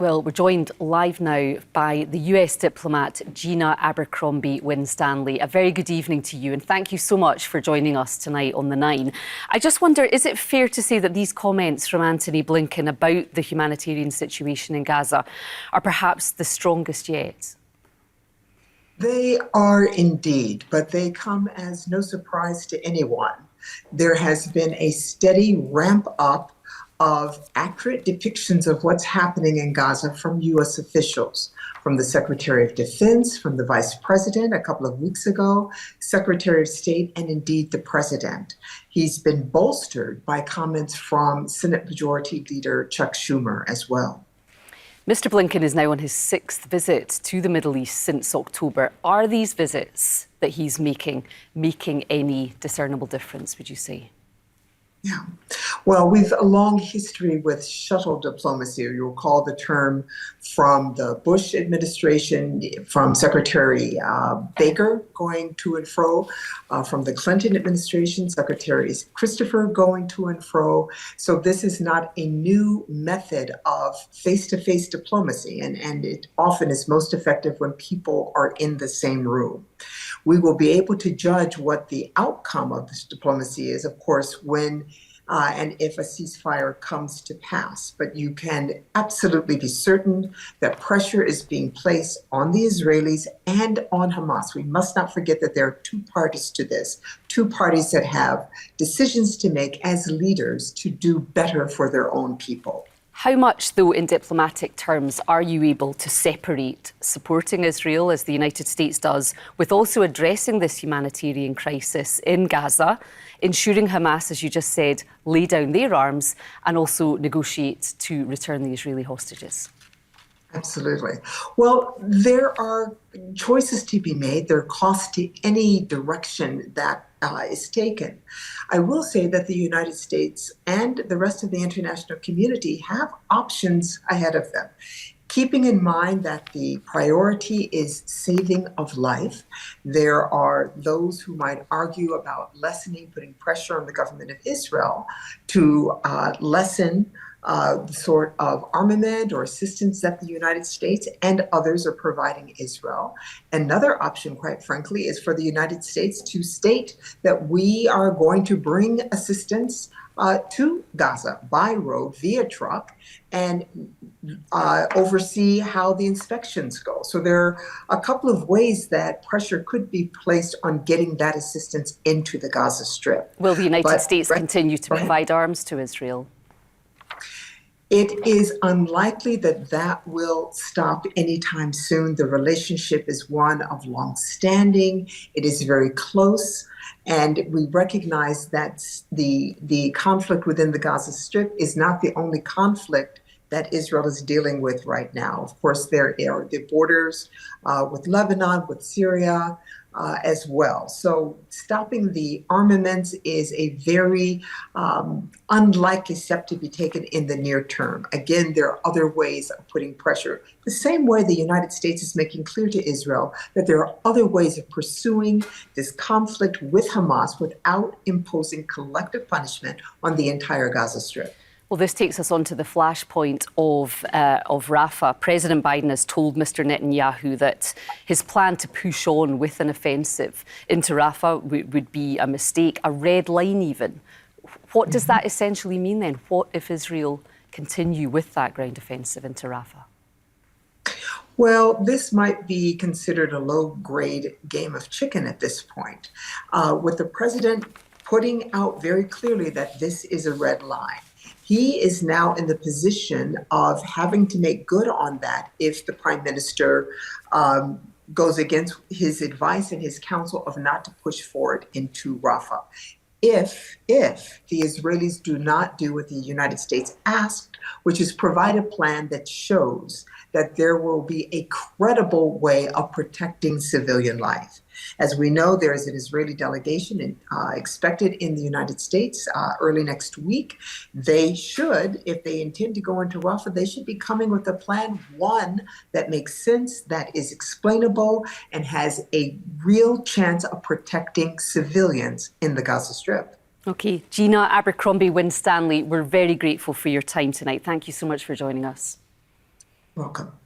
Well, we're joined live now by the US diplomat Gina Abercrombie-Winstanley. A very good evening to you, and thank you so much for joining us tonight on The Nine. I just wonder, is it fair to say that these comments from Antony Blinken about the humanitarian situation in Gaza are perhaps the strongest yet? They are indeed, but they come as no surprise to anyone. There has been a steady ramp up of accurate depictions of what's happening in Gaza from U.S. officials, from the Secretary of Defense, from the Vice President a couple of weeks ago, Secretary of State, and indeed the President. He's been bolstered by comments from Senate Majority Leader Chuck Schumer as well. Mr. Blinken is now on his 6th visit to the Middle East since October. Are these visits that he's making any discernible difference, would you say? Yeah. Well, we've a long history with shuttle diplomacy. You'll recall the term from the Bush administration, from Secretary Baker going to and fro, from the Clinton administration, Secretary Christopher going to and fro. So this is not a new method of face-to-face diplomacy, and it often is most effective when people are in the same room. We will be able to judge what the outcome of this diplomacy is, of course, when and if a ceasefire comes to pass. But you can absolutely be certain that pressure is being placed on the Israelis and on Hamas. We must not forget that there are two parties to this, two parties that have decisions to make as leaders to do better for their own people. How much, though, in diplomatic terms, are you able to separate supporting Israel, as the United States does, with also addressing this humanitarian crisis in Gaza, ensuring Hamas, as you just said, lay down their arms and also negotiate to return the Israeli hostages? Absolutely. Well, there are choices to be made. There are costs to any direction that is taken. I will say that the United States and the rest of the international community have options ahead of them. Keeping in mind that the priority is saving of life, there are those who might argue about putting pressure on the government of Israel to lessen the sort of armament or assistance that the United States and others are providing Israel. Another option, quite frankly, is for the United States to state that we are going to bring assistance to Gaza by road, via truck, and oversee how the inspections go. So there are a couple of ways that pressure could be placed on getting that assistance into the Gaza Strip. Will the United States continue to provide arms to Israel? It is unlikely that that will stop anytime soon. The relationship is one of long-standing. It is very close. And we recognize that the conflict within the Gaza Strip is not the only conflict that Israel is dealing with right now. Of course, there are the borders with Lebanon, with Syria as well. So stopping the armaments is a very unlikely step to be taken in the near term. Again, there are other ways of putting pressure. The same way the United States is making clear to Israel that there are other ways of pursuing this conflict with Hamas without imposing collective punishment on the entire Gaza Strip. Well, this takes us on to the flashpoint of Rafah. President Biden has told Mr. Netanyahu that his plan to push on with an offensive into Rafah would be a mistake, a red line even. What does that essentially mean then? What if Israel continue with that ground offensive into Rafah? Well, this might be considered a low-grade game of chicken at this point, with the president putting out very clearly that this is a red line. He is now in the position of having to make good on that if the prime minister goes against his advice and his counsel of not to push forward into Rafah. If the Israelis do not do what the United States asked, which is provide a plan that shows that there will be a credible way of protecting civilian life. As we know, there is an Israeli delegation expected in the United States early next week. They should, if they intend to go into Rafah, they should be coming with a plan, one that makes sense, that is explainable, and has a real chance of protecting civilians in the Gaza Strip. OK, Gina Abercrombie-Winstanley, we're very grateful for your time tonight. Thank you so much for joining us. Welcome.